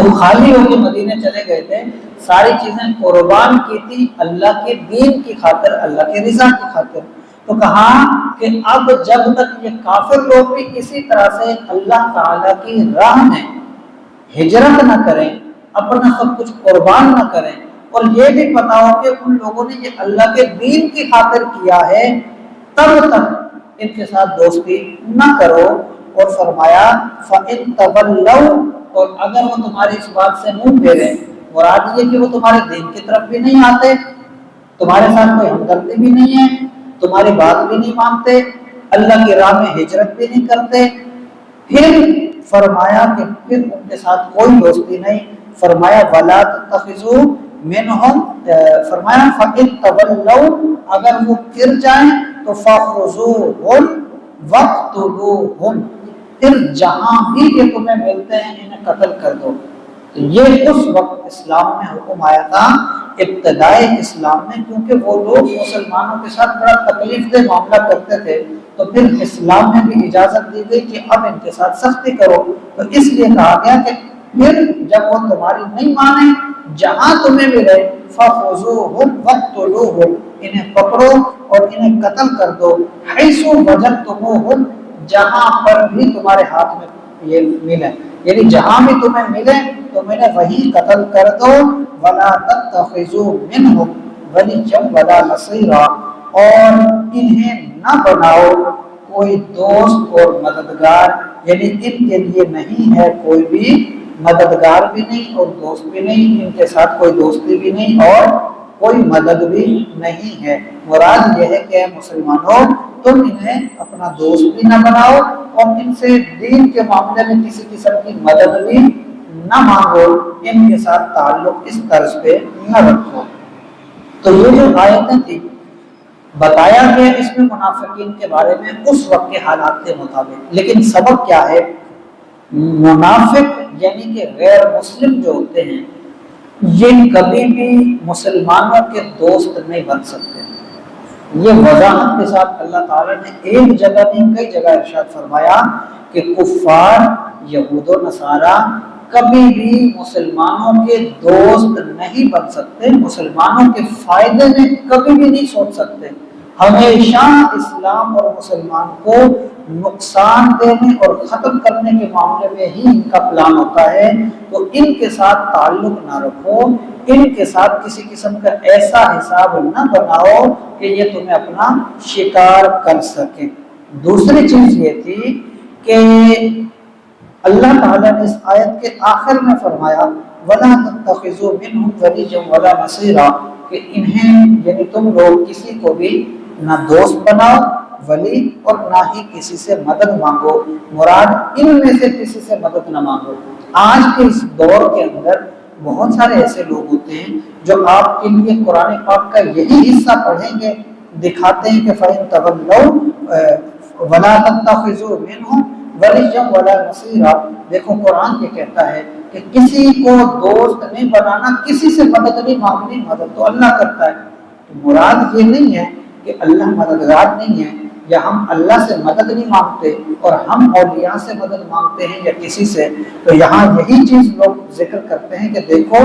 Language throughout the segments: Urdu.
تو خالی ہو کے مدینے چلے گئے تھے، ساری چیزیں قربان کی تھی اللہ کے دین کی خاطر، اللہ کے رضا کی خاطر۔ تو کہا کہ اب جب تک یہ کافر لوگ بھی اسی طرح سے اللہ تعالیٰ کی راہ میں ہجرت نہ کریں، اپنا سب کچھ قربان نہ کریں، اور یہ بھی پتا ہو کہ ان لوگوں نے یہ اللہ کے دین کی خاطر کیا ہے، تب تک ان کے ساتھ دوستی نہ کرو۔ اور فرمایا فَإِن تَوَلَّوْا، اور اگر وہ تمہاری اس بات سے منہ پھیریں، مراد یہ کہ وہ تمہارے دین کی طرف بھی نہیں آتے، تمہارے ساتھ کوئی ہمدردی بھی نہیں ہے، تمہاری بات بھی نہیں مانتے، اللہ کی راہ میں ہجرت بھی نہیں کرتے، پھر فرمایا کہ پھر ان کے ساتھ کوئی دوستی نہیں۔ فرمایا وَلَا تَتَّخِذُوا مِنْهُمْ، فرمایا فَإِن تَوَلَّوْا، اگر وہ پھر جائیں تو فَخُذُوهُمْ وَاقْتُلُوهُمْ، پھر جہاں بھی یہ تمہیں ملتے ہیں انہیں قتل کر دو۔ تو یہ اس وقت اسلام میں حکم آیا تھا، ابتدائی اسلام میں، کیونکہ وہ لوگ مسلمانوں کے ساتھ بڑا تکلیف دہ معاملہ کرتے تھے، تو پھر اسلام میں بھی اجازت دی گئی کہ اب ان کے ساتھ سختی کرو۔ تو اس لیے کہا گیا کہ پھر جب وہ تمہاری نہیں مانے، جہاں تمہیں ملے فَخُذُوهُمْ وَاقْتُلُوهُمْ، انہیں پکڑو اور انہیں قتل کر دو، حَيْثُ وَجَدْتُمُوهُمْ، جہاں پر بھی تمہارے ہاتھ میں یہ ملے، یعنی جہاں بھی تمہیں ملے تم انہیں وہی قتل کر دو۔ وَلَا تَتَّخِذُوا مِنْهُمْ وَلِيًّا وَلَا نَصِيرًا، اور انہیں نہ بناؤ کوئی دوست اور مددگار، یعنی ان کے لیے نہیں ہے کوئی بھی مددگار بھی نہیں اور دوست بھی نہیں، ان کے ساتھ کوئی دوستی بھی نہیں اور کوئی مدد بھی نہیں ہے۔ مراد یہ ہے کہ مسلمانوں تم انہیں اپنا دوست بھی نہ بناؤ اور ان سے دین کے معاملے میں کسی قسم کی مدد بھی نہ مانگو، ان کے ساتھ تعلق اس طرز پہ نہ رکھو۔ تو یہ جو آیتیں تھی بتایا گیا اس میں منافقین کے بارے میں اس وقت کے حالات کے مطابق، لیکن سبب کیا ہے؟ منافق یعنی کہ غیر مسلم جو ہوتے ہیں یہ کبھی بھی مسلمانوں کے دوست نہیں بن سکتے۔ یہ وضاحت کے ساتھ اللہ تعالیٰ نے ایک جگہ نہیں کئی جگہ ارشاد فرمایا کہ کفار یہود و نصارہ کبھی بھی مسلمانوں کے دوست نہیں بن سکتے، مسلمانوں کے فائدے میں کبھی بھی نہیں سوچ سکتے، ہمیشہ اسلام اور مسلمان کو نقصان دینے اور ختم کرنے کے معاملے میں ہی ان کا پلان ہوتا ہے۔ تو ان کے ساتھ تعلق نہ رکھو، ان کے ساتھ کسی قسم کا ایسا حساب نہ بناؤ کہ یہ تمہیں اپنا شکار کر سکے۔ دوسری چیز یہ تھی کہ اللہ تعالیٰ نے اس آیت کے آخر میں فرمایا وَلَا تَتَّخِذُوا مِنْهُمْ وَلِيًّا وَلَا نَصِيرًا، کہ انہیں یعنی تم لوگ کسی کو بھی نہ دوست بناؤ ولی اور نہ ہی کسی سے مدد مانگو، مراد ان میں سے کسی سے مدد نہ مانگو۔ آج کے اس دور کے اندر بہت سارے ایسے لوگ ہوتے ہیں جو آپ کے لیے قرآن پاک کا یہی حصہ پڑھیں گے، دکھاتے ہیں کہ فَإِن تَوَلَّوْا وَلَا تَتَّخِذُوا مِنْهُمْ وَلِيًّا وَلَا نَصِيرًا۔ دیکھو قرآن یہ کہتا ہے کہ کسی کو دوست نہیں بنانا، کسی سے مدد نہیں مانگنی، مدد تو اللہ کرتا ہے۔ تو مراد یہ نہیں ہے کہ اللہ مددگار نہیں ہے یا ہم اللہ سے مدد نہیں مانگتے اور ہم اولیاء سے مدد مانگتے ہیں یا کسی سے۔ تو یہاں یہی چیز لوگ ذکر کرتے ہیں کہ دیکھو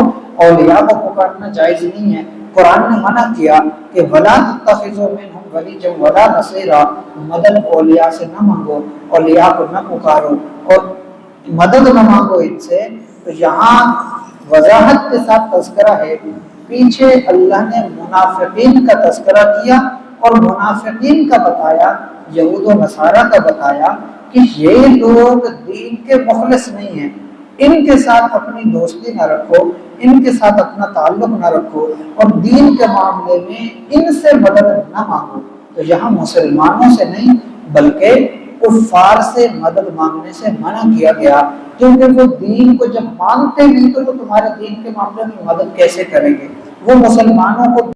اولیاء کو پکارنا جائز نہیں ہے، قرآن نے منع کیا کہ وَلَا تَتَّخِذُوا مِنْهُمْ وَلِيًّا وَلَا نَصِيرًا، مدد اولیاء سے نہ مانگو، اولیاء کو نہ پکارو اور مدد نہ مانگو ان سے۔ تو یہاں وضاحت کے ساتھ تذکرہ ہے، پیچھے اللہ نے منافقین کا تذکرہ کیا اور منافقین کا بتایا، یہود و نصارہ کا بتایا کہ یہ لوگ دین کے مخلص نہیں ہیں، ان کے ساتھ اپنی دوستی نہ رکھو، ان کے ساتھ اپنا تعلق نہ رکھو اور دین کے معاملے میں ان سے مدد نہ مانگو۔ تو یہاں مسلمانوں سے نہیں بلکہ کفار سے مدد مانگنے سے منع کیا گیا، کیونکہ وہ دین کو جب مانتے نہیں تو وہ تمہارے دین کے معاملے میں مدد کیسے کریں گے؟ وہ مسلمانوں کو